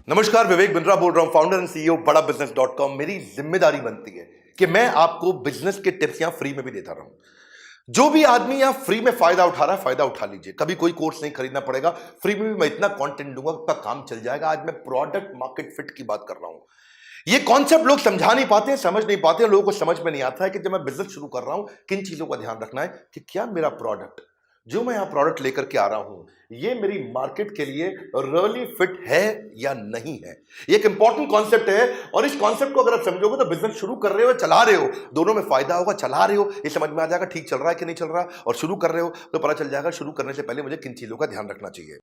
नमस्कार, विवेक बिंद्रा बोल रहा हूं, फाउंडर एंड सीईओ बड़ा बिजनेस डॉट कॉम। मेरी जिम्मेदारी बनती है कि मैं आपको बिजनेस के टिप्स यहां फ्री में भी देता रहूं। जो भी आदमी यहां फ्री में फायदा उठा रहा है, फायदा उठा लीजिए। कभी कोई कोर्स नहीं खरीदना पड़ेगा, फ्री में भी मैं इतना कंटेंट दूंगा, आपका काम चल जाएगा। आज मैं प्रोडक्ट मार्केट फिट की बात कर रहा हूं। ये कॉन्सेप्ट लोग समझा नहीं पाते हैं, समझ नहीं पाते हैं। लोगों को समझ में नहीं आता है कि जब मैं बिजनेस शुरू कर रहा हूं, किन चीजों का ध्यान रखना है कि क्या मेरा प्रोडक्ट, जो मैं यहां प्रोडक्ट लेकर के आ रहा हूं, ये मेरी मार्केट के लिए रियली फिट है या नहीं है। ये एक इंपॉर्टेंट कॉन्सेप्ट है और इस कॉन्सेप्ट को अगर आप समझोगे तो बिजनेस शुरू कर रहे हो, चला रहे हो, दोनों में फायदा होगा। चला रहे हो ये समझ में आ जाएगा ठीक चल रहा है कि नहीं चल रहा, और शुरू कर रहे हो तो पता चल जाएगा शुरू करने से पहले मुझे किन चीजों का ध्यान रखना चाहिए।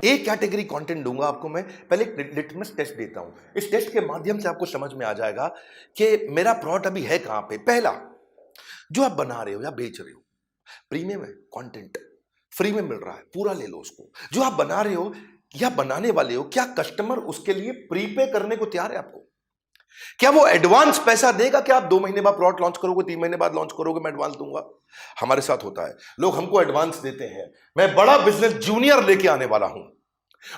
एक कैटेगरी कंटेंट दूंगा आपको मैं, पहले एक लिटमस टेस्ट देता हूं। इस टेस्ट के माध्यम से आपको समझ में आ जाएगा कि मेरा प्रोडक्ट अभी है कहां पे। पहला, जो आप बना रहे हो या बेच रहे हो, प्रीमियम है, कंटेंट फ्री में मिल रहा है, पूरा ले लो उसको। जो आप बना रहे हो या बनाने वाले हो, क्या कस्टमर उसके लिए प्रीपे करने को तैयार है आपको? क्या वो एडवांस पैसा देगा? क्या आप 2 महीने बाद प्रोडक्ट लॉन्च करोगे, 3 महीने बाद लॉन्च करोगे, मैं एडवांस दूंगा? हमारे साथ होता है, लोग हमको एडवांस देते हैं। मैं बड़ा बिजनेस जूनियर लेके आने वाला हूं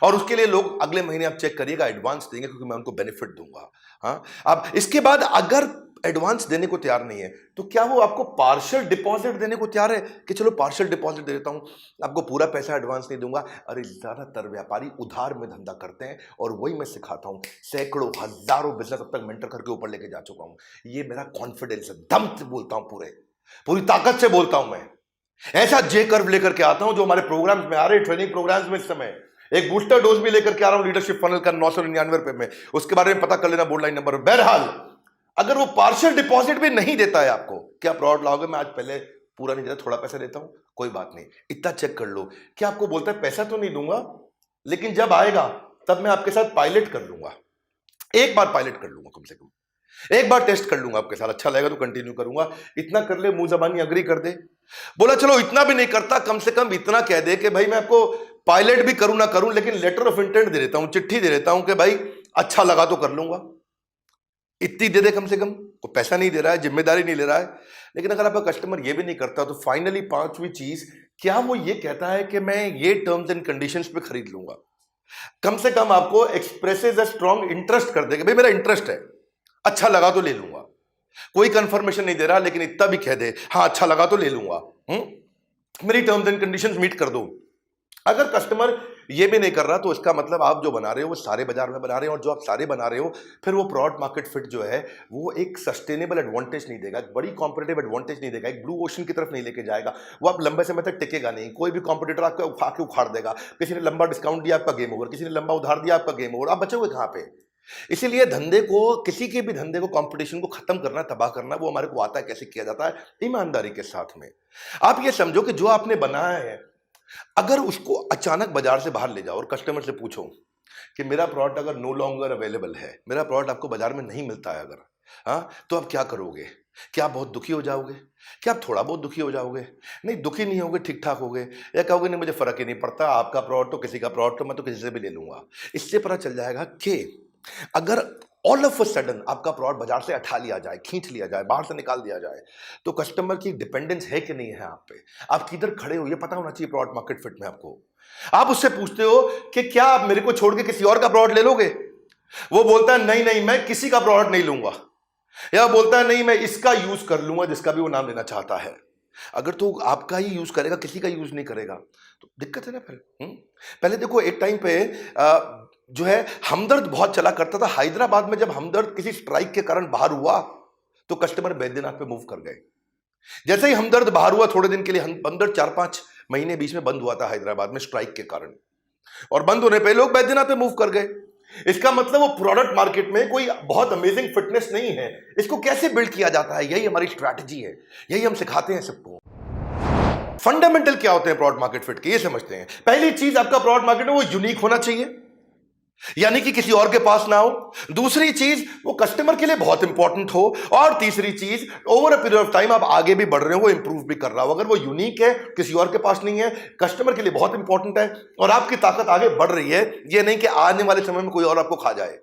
और उसके लिए लोग अगले महीने आप चेक करिएगा एडवांस देंगे, क्योंकि मैं उनको बेनिफिट दूंगा। हाँ, अब इसके बाद अगर एडवांस देने को तैयार नहीं है तो क्या वो आपको पार्शियल डिपॉजिट देने को तैयार है कि चलो पार्शियल डिपॉजिट दे देता हूं, आपको पूरा पैसा एडवांस नहीं दूंगा? अरे ज्यादातर व्यापारी उधार में धंधा करते हैं और वही मैं सिखाता हूं। सैकड़ों हजारों बिजनेस अब तक मेंटर करके ऊपर लेके जा चुका हूं। ये मेरा कॉन्फिडेंस है, दम से बोलता हूं, पूरी ताकत से बोलता हूं। मैं ऐसा जे कर्व लेकर के आता हूं जो हमारे प्रोग्राम्स में आ रहे, ट्रेनिंग प्रोग्राम्स में। इस समय एक बूस्टर डोज भी लेकर के आ रहा हूं लीडरशिप फनल का 999 रुपए में, उसके बारे में पता कर लेना बोर्ड लाइन नंबर। बहरहाल, अगर वो पार्शियल डिपॉजिट भी नहीं देता है आपको, क्या प्रोडक्ट लाओगे? मैं आज पहले पूरा नहीं देता, थोड़ा पैसा देता हूं, कोई बात नहीं, इतना चेक कर लो। क्या आपको बोलता है पैसा तो नहीं दूंगा, लेकिन जब आएगा तब मैं आपके साथ पायलट कर लूंगा, एक बार पायलट कर लूंगा, कम से कम एक बार टेस्ट कर लूंगा आपके साथ, अच्छा लगेगा तो कंटिन्यू करूंगा। इतना कर ले, मुंह जबानी अग्री कर दे। बोला चलो इतना भी नहीं करता, कम से कम इतना कह दे कि भाई मैं आपको पायलट भी करूं ना करूं, लेकिन लेटर ऑफ इंटेंट दे देता हूं, चिट्ठी दे देता हूं कि भाई अच्छा लगा तो कर लूंगा। इतनी दे दे कम से कम। वो पैसा नहीं दे रहा है, जिम्मेदारी नहीं ले रहा है। लेकिन अगर आपका कस्टमर ये भी नहीं करता तो फाइनली पांचवी चीज, क्या वो ये कहता है कि मैं ये टर्म्स एंड कंडीशंस पे खरीद लूंगा? कम से कम आपको एक्सप्रेसेस अ स्ट्रॉन्ग इंटरेस्ट कर देगा, भाई मेरा इंटरेस्ट है, अच्छा लगा तो ले लूंगा। कोई कंफर्मेशन नहीं दे रहा, लेकिन इतना भी कह दे हाँ अच्छा लगा तो ले लूंगा, मेरी टर्म्स एंड कंडीशंस मीट कर दो। अगर कस्टमर ये भी नहीं कर रहा तो इसका मतलब आप जो बना रहे हो वो सारे बाजार में बना रहे हो, और जो आप सारे बना रहे हो फिर वो प्रोडक्ट मार्केट फिट जो है वो एक सस्टेनेबल एडवांटेज नहीं देगा, एक बड़ी कॉम्पिटेटिव एडवांटेज नहीं देगा, एक ब्लू ओशन की तरफ नहीं लेके जाएगा। वो आप लंबे समय तक टिकेगा नहीं। कोई भी कॉम्पिटिटर आपको उठा के उखाड़ देगा। किसी ने लंबा डिस्काउंट दिया, आपका गेम ओवर। किसी ने लंबा उधार दिया, आपका गेम ओवर। आप बचोगे कहां पे? इसीलिए धंधे को, किसी के भी धंधे को, कंपटीशन को खत्म करना, तबाह करना, वो हमारे को आता है। कैसे किया जाता है? ईमानदारी के साथ में। आप ये समझो कि जो आपने बनाया है, अगर उसको अचानक बाजार से बाहर ले जाओ और कस्टमर से पूछो कि मेरा प्रोडक्ट अगर नो लॉन्गर अवेलेबल है, मेरा प्रोडक्ट आपको बाजार में नहीं मिलता है अगर, हाँ, तो आप क्या करोगे? क्या आप बहुत दुखी हो जाओगे? क्या आप थोड़ा बहुत दुखी हो जाओगे? नहीं, दुखी नहीं होगे, ठीक ठाक होगे, या कहोगे नहीं मुझे फर्क ही नहीं पड़ता, आपका प्रोडक्ट तो किसी का प्रोडक्ट तो मैं तो किसी से भी ले लूंगा। इससे पता चल जाएगा कि अगर ऑल ऑफ अ सडन आपका प्रोडक्ट बाजार से हटा लिया जाए, खींच लिया जाए, बाहर से निकाल दिया जाए, तो कस्टमर की डिपेंडेंस है कि नहीं है आप पे, आप किधर खड़े हो, ये पता होना चाहिए प्रोडक्ट मार्केट फिट में आपको। आप उससे पूछते हो कि क्या आप मेरे को छोड़ के किसी और का प्रोडक्ट ले लोगे? वो बोलता है नहीं नहीं, मैं किसी का प्रोडक्ट नहीं लूंगा, या बोलता है नहीं मैं इसका यूज कर लूंगा, जिसका भी वो नाम लेना चाहता है। अगर तो आपका ही यूज करेगा, किसी का यूज नहीं करेगा, तो दिक्कत है ना फिर। पहले देखो, एक टाइम पे जो है हमदर्द बहुत चला करता था। हैदराबाद में जब हमदर्द किसी स्ट्राइक के कारण बाहर हुआ तो कस्टमर बैद्यनाथ पे मूव कर गए। जैसे ही हमदर्द बाहर हुआ, थोड़े दिन के लिए हमदर्द 4-5 महीने बीच में बंद हुआ था हैदराबाद में स्ट्राइक के कारण, और बंद होने पे लोग बैद्यनाथ पे मूव कर गए। इसका मतलब वो प्रोडक्ट मार्केट में कोई बहुत अमेजिंग फिटनेस नहीं है। इसको कैसे बिल्ड किया जाता है, यही हमारी स्ट्रैटेजी है, यही हम सिखाते हैं सबको। फंडामेंटल क्या होते हैं प्रोडक्ट मार्केट फिट के, ये समझते हैं। पहली चीज, आपका प्रोडक्ट मार्केट में वो यूनिक होना चाहिए, यानी कि किसी और के पास ना हो। दूसरी चीज, वो कस्टमर के लिए बहुत इंपॉर्टेंट हो। और तीसरी चीज, over a period of time आप आगे भी बढ़ रहे हो, वो इंप्रूव भी कर रहा हो। अगर वो यूनिक है, किसी और के पास नहीं है, कस्टमर के लिए बहुत इंपॉर्टेंट है, और आपकी ताकत आगे बढ़ रही है, ये नहीं कि आने वाले समय में कोई और आपको खा जाए।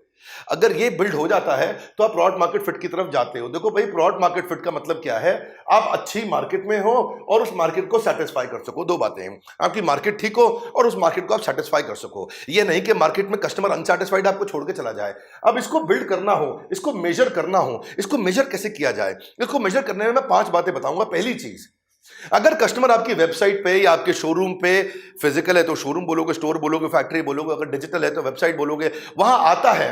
अगर ये बिल्ड हो जाता है तो आप प्रोडक्ट मार्केट फिट की तरफ जाते हो। देखो भाई, प्रोडक्ट मार्केट फिट का मतलब क्या है? आप अच्छी मार्केट में हो और उस मार्केट को सेटिस्फाई कर सको। दो बातें हैं, आपकी मार्केट ठीक हो और उस मार्केट को आप सेटिस्फाई कर सको। ये नहीं कि मार्केट में कस्टमर अनसेटिस्फाइड आपको छोड़ के चला जाए। अब इसको बिल्ड करना हो, इसको मेजर करना हो, इसको मेजर कैसे किया जाए? इसको मेजर करने में मैं 5 बातें बताऊंगा। पहली चीज, अगर कस्टमर आपकी वेबसाइट पे या आपके शोरूम पे, फिजिकल है तो शोरूम बोलोगे, स्टोर बोलोगे, फैक्ट्री बोलोगे, अगर डिजिटल है तो वेबसाइट बोलोगे, वहां आता है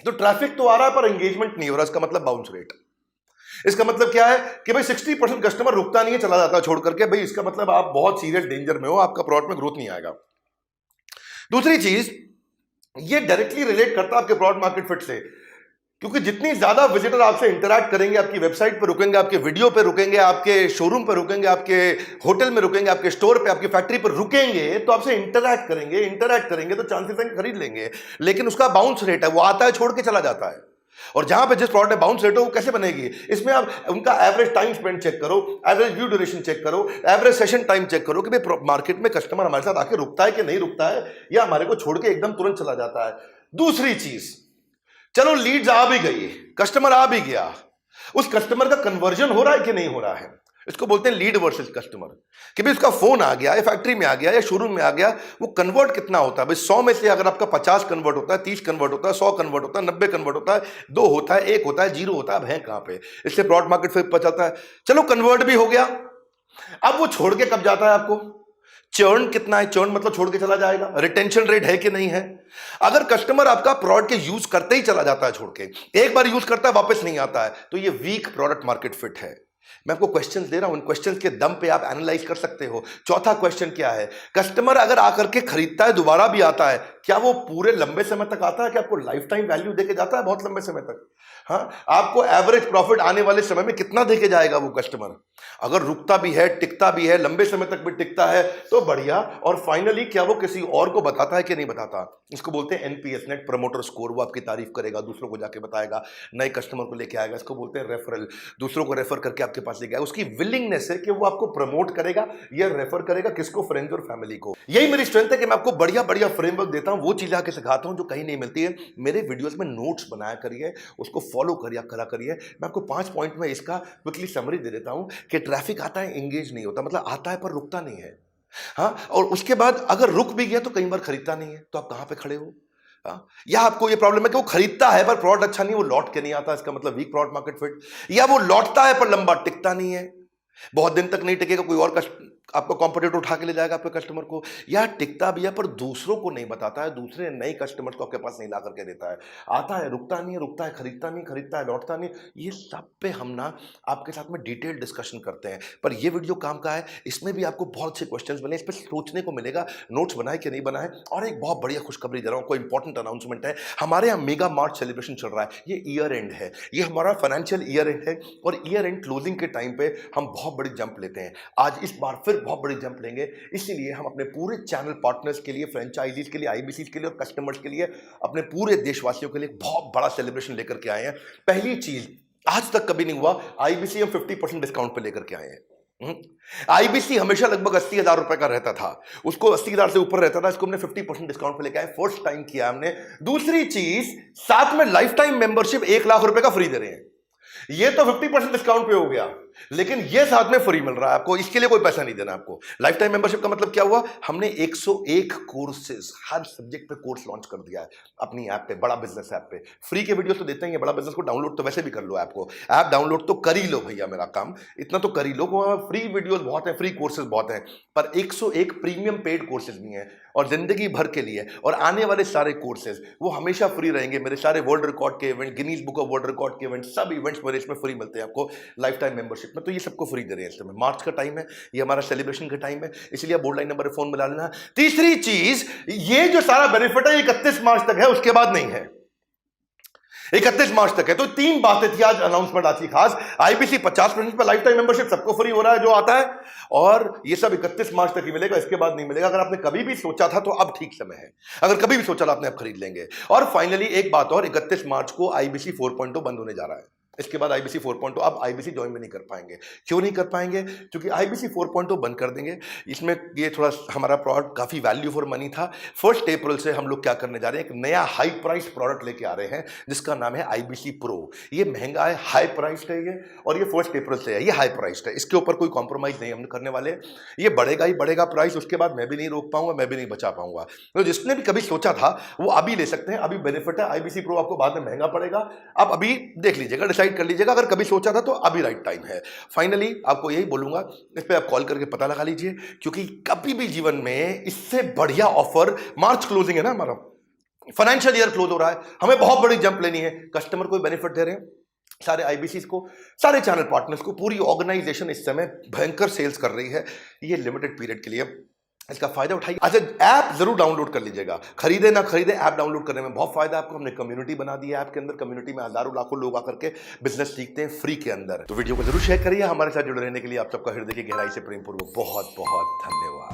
तो ट्रैफिक तो आ रहा है पर एंगेजमेंट नहीं हो रहा। इसका मतलब बाउंस रेट। इसका मतलब क्या है कि भाई 60% कस्टमर रुकता नहीं है, चला जाता है छोड़ करके। भाई इसका मतलब आप बहुत सीरियस डेंजर में हो, आपका प्रोडक्ट में ग्रोथ नहीं आएगा। दूसरी चीज, ये डायरेक्टली रिलेट करता है आपके प्रोडक्ट मार्केट फिट से, क्योंकि जितनी ज्यादा विजिटर आपसे इंटरैक्ट करेंगे, आपकी वेबसाइट पर रुकेंगे, आपके वीडियो पे रुकेंगे, आपके शोरूम पे रुकेंगे, आपके होटल में रुकेंगे, आपके स्टोर पे, आपकी फैक्ट्री पर रुकेंगे, तो आपसे इंटरैक्ट करेंगे तो चांसेस हैं खरीद लेंगे। लेकिन उसका बाउंस रेट है, वो आता है छोड़ के चला जाता है। और जहां पे जिस प्रोडक्ट में बाउंस रेट हो, वो कैसे बनेगी? इसमें आप उनका एवरेज टाइम स्पेंड चेक करो, एवरेज व्यू ड्यूरेशन चेक करो, एवरेज सेशन टाइम चेक करो कि भाई मार्केट में कस्टमर हमारे साथ आके रुकता है कि नहीं रुकता है, या हमारे को छोड़ के एकदम तुरंत चला जाता है। दूसरी चीज, चलो लीड्स आ भी गई, कस्टमर आ भी गया, उस कस्टमर का कन्वर्जन हो रहा है कि नहीं हो रहा है? इसको बोलते हैं लीड वर्सेस कस्टमर। कि भाई उसका फोन आ गया या फैक्ट्री में आ गया या शोरूम में आ गया, वो कन्वर्ट कितना होता है? भाई 100 में से अगर आपका 50 कन्वर्ट होता है, 30 कन्वर्ट होता है, 100 कन्वर्ट होता है, 90 कन्वर्ट होता है, 2 होता है, 1 होता है, 0 होता है, अब है कहां पे? इससे प्रोडक्ट मार्केट फिट पता चलता है। चलो कन्वर्ट भी हो गया, अब वो छोड़ के कब जाता है आपको? चर्न कितना है? चर्न मतलब छोड़ के चला जाएगा। रिटेंशन रेट है कि नहीं है? अगर कस्टमर आपका प्रोडक्ट के यूज करते ही चला जाता है छोड़ के, एक बार यूज करता है वापस नहीं आता है, तो ये वीक प्रोडक्ट मार्केट फिट है। मैं आपको क्वेश्चंस दे रहा हूं, इन क्वेश्चंस के दम पे आप एनालाइज कर सकते हो। चौथा क्वेश्चन क्या है? कस्टमर अगर आकर के खरीदता है, दोबारा भी आता है, क्या वो पूरे लंबे समय तक आता है कि आपको लाइफ टाइम वैल्यू देके जाता है बहुत लंबे समय तक? हाँ, आपको एवरेज प्रॉफिट आने वाले समय में कितना देके जाएगा वो कस्टमर? अगर रुकता भी है, टिकता भी है, लंबे समय तक भी टिकता है तो बढ़िया। और फाइनली क्या वो किसी और को बताता है कि नहीं बताता? इसको बोलते हैं एनपीएस, नेट प्रमोटर स्कोर। वो आपकी तारीफ करेगा, दूसरों को जाके बताएगा, नए कस्टमर को लेके आएगा। इसको बोलते हैं रेफरल, दूसरों को रेफर करके आपके पास लेके आएगा। उसकी विलिंगनेस है कि वो आपको प्रमोट करेगा या रेफर करेगा, किसको? फ्रेंड्स और फैमिली को। यही मेरी स्ट्रेंथ है कि मैं आपको बढ़िया बढ़िया फ्रेमवर्क देता हूं, वो चीजें आके सिखाता हूं जो कहीं नहीं मिलती है। मेरे वीडियोस में नोट्स बनाया करिए, उसको फॉलो करिए, करा करिए। मैं आपको 5 पॉइंट में इसका क्विकली समरी दे देता हूं कि ट्रैफिक आता है, एंगेज नहीं होता, मतलब आता है पर रुकता नहीं है। हाँ, और उसके बाद अगर रुक भी गया तो कई बार खरीदता नहीं है, तो आप कहां पे खड़े हो? हाँ? या आपको ये प्रॉब्लम है कि वो खरीदता है पर प्रोडक्ट अच्छा नहीं, वो लौट के नहीं आता, इसका मतलब वीक प्रोडक्ट मार्केट फिट। या वो लौटता है पर लंबा टिकता नहीं है, बहुत दिन तक नहीं टिकेगा, कोई और आपका कॉम्पिटिटर उठा के ले जाएगा आपके कस्टमर को। या टिकता भी है पर दूसरों को नहीं बताता है, दूसरे नए कस्टमर को आपके पास नहीं ला करके देता है। आता है, रुकता नहीं है, रुकता है, खरीदता नहीं, खरीदता है, लौटता नहीं। ये सब पे हम ना आपके साथ में डिटेल डिस्कशन करते हैं। पर ये वीडियो काम का है, इसमें भी आपको बहुत से क्वेश्चंस बने, इस पर सोचने को मिलेगा, नोट्स बनाए कि नहीं बनाए। और एक बहुत बढ़िया खुशखबरी दे रहा हूं, कोई इंपॉर्टेंट अनाउंसमेंट है। हमारे यहाँ मेगा मार्च सेलिब्रेशन चल रहा है, ये ईयर एंड है, ये हमारा फाइनेंशियल ईयर एंड है। और ईयर एंड क्लोजिंग के टाइम पे हम बहुत बड़ी जंप लेते हैं। आज इस बार फिर बहुत बड़ी जंप लेंगे, इसीलिए हम अपने पूरे चैनल पार्टनर्स के लिए, फ्रेंचाइजीज के लिए, आईबीसी के लिए और कस्टमर्स के लिए, अपने पूरे देशवासियों के लिए बहुत बड़ा सेलिब्रेशन लेकर के आए हैं। पहली चीज, आज तक कभी नहीं हुआ, आईबीसी हम 50% डिस्काउंट पे लेकर के आए हैं। आईबीसी हमेशा लगभग 80,000 रुपए का रहता था, उसको 80,000 से ऊपर रहता था, इसको हमने 50% डिस्काउंट पे लेकर आए, फर्स्ट टाइम किया हमने। दूसरी चीज, साथ में लाइफ टाइम मेंबरशिप 1 लाख रुपए का फ्री दे रहे हैं। ये तो 50% डिस्काउंट पे हो गया, लेकिन ये साथ में फ्री मिल रहा है आपको, इसके लिए कोई पैसा नहीं देना आपको। लाइफ टाइम मेंबरशिप का मतलब क्या हुआ? हमने 101 कोर्सेज, हर सब्जेक्ट पे कोर्स लॉन्च कर दिया है अपनी ऐप पे, बड़ा बिजनेस ऐप पे। फ्री के वीडियोस तो देते हैं, बड़ा बिजनेस को डाउनलोड तो वैसे भी कर लो, ऐप को, ऐप डाउनलोड तो कर ही लो भैया, मेरा काम इतना तो कर ही लो। फ्री वीडियोस बहुत है, फ्री कोर्सेज बहुत हैं, पर 101 प्रीमियम पेड कोर्सेज भी हैं और जिंदगी भर के लिए। और आने वाले सारे कोर्सेज वो हमेशा फ्री रहेंगे। मेरे सारे वर्ल्ड रिकॉर्ड के event, Guinness book of world record के इवेंट, सब इवेंट्स मेरे इसमें फ्री मिलते हैं आपको लाइफ टाइम मेंबरशिप में। तो ये सबको फ्री दे रहे हैं इस समय। मार्च का टाइम है, ये हमारा सेलिब्रेशन का टाइम है, इसलिए बोर्ड लाइन नंबर फोन मिला लेना। तीसरी चीज, ये जो सारा बेनिफिट है 31 मार्च तक है, उसके बाद नहीं है, 31 मार्च तक है। तो 3 बातें थी आज अनाउंसमेंट आज की खास। आईबीसी 50% पर लाइफ टाइम मेंबरशिप सबको फ्री हो रहा है जो आता है, और ये सब 31 मार्च तक ही मिलेगा, इसके बाद नहीं मिलेगा। अगर आपने कभी भी सोचा था तो अब ठीक समय है, अगर कभी भी सोचा था आपने, अब खरीद लेंगे। और फाइनली एक बात और, 31 मार्च को आईबीसी 4.0 बंद होने जा रहा है। इसके बाद आईबीसी 4.0 आप आईबीसी ज्वाइन भी नहीं कर पाएंगे। क्यों नहीं कर पाएंगे? क्योंकि आईबीसी 4.0 बंद कर देंगे। इसमें ये थोड़ा हमारा प्रोडक्ट काफ़ी वैल्यू फॉर मनी था। 1 अप्रैल से हम लोग क्या करने जा रहे हैं, एक नया हाई प्राइस प्रोडक्ट लेके आ रहे हैं जिसका नाम है आईबीसी प्रो। ये महंगा है, हाई प्राइस है ये, और ये 1 अप्रैल से है। ये हाई प्राइस है, इसके ऊपर कोई कॉम्प्रोमाइज़ नहीं हम करने वाले। ये बढ़ेगा ही बढ़ेगा प्राइस, उसके बाद मैं भी नहीं रोक पाऊंगा, मैं भी नहीं बचा पाऊंगा। तो जिसने भी कभी सोचा था वो अभी ले सकते हैं, अभी बेनिफिट है। आईबीसी प्रो आपको बाद में महंगा पड़ेगा, आप अभी देख लीजिएगा, डिसाइड कर लीजिएगा। अगर कभी सोचा था तो अभी राइट टाइम है। फाइनली आपको यही बोलूंगा, इस पे आप कॉल करके पता लगा लीजिए, क्योंकि कभी भी जीवन में इससे बढ़िया ऑफर, मार्च क्लोजिंग है ना हमारा, फाइनेंशियल ईयर क्लोज हो रहा है, हमें बहुत बड़ी जंप लेनी है, कस्टमर को बेनिफिट दे रहे हैं, सारे आईबीसी को, सारे चैनल पार्टनर्स को, पूरी ऑर्गेनाइजेशन इस समय भयंकर सेल्स कर रही है। ये लिमिटेड पीरियड के लिए, इसका फायदा उठाइए। अच्छा, ऐप जरूर डाउनलोड कर लीजिएगा, खरीदे ना खरीदे, ऐप डाउनलोड करने में बहुत फायदा है आपको। हमने कम्युनिटी बना दी है ऐप के अंदर, कम्युनिटी में हजारों लाखों लोग आकर के बिजनेस सीखते हैं फ्री के अंदर। तो वीडियो को जरूर शेयर करिए। हमारे साथ जुड़े रहने के लिए आप सबका हृदय की गहराई से प्रेम पूर्वक बहुत बहुत धन्यवाद।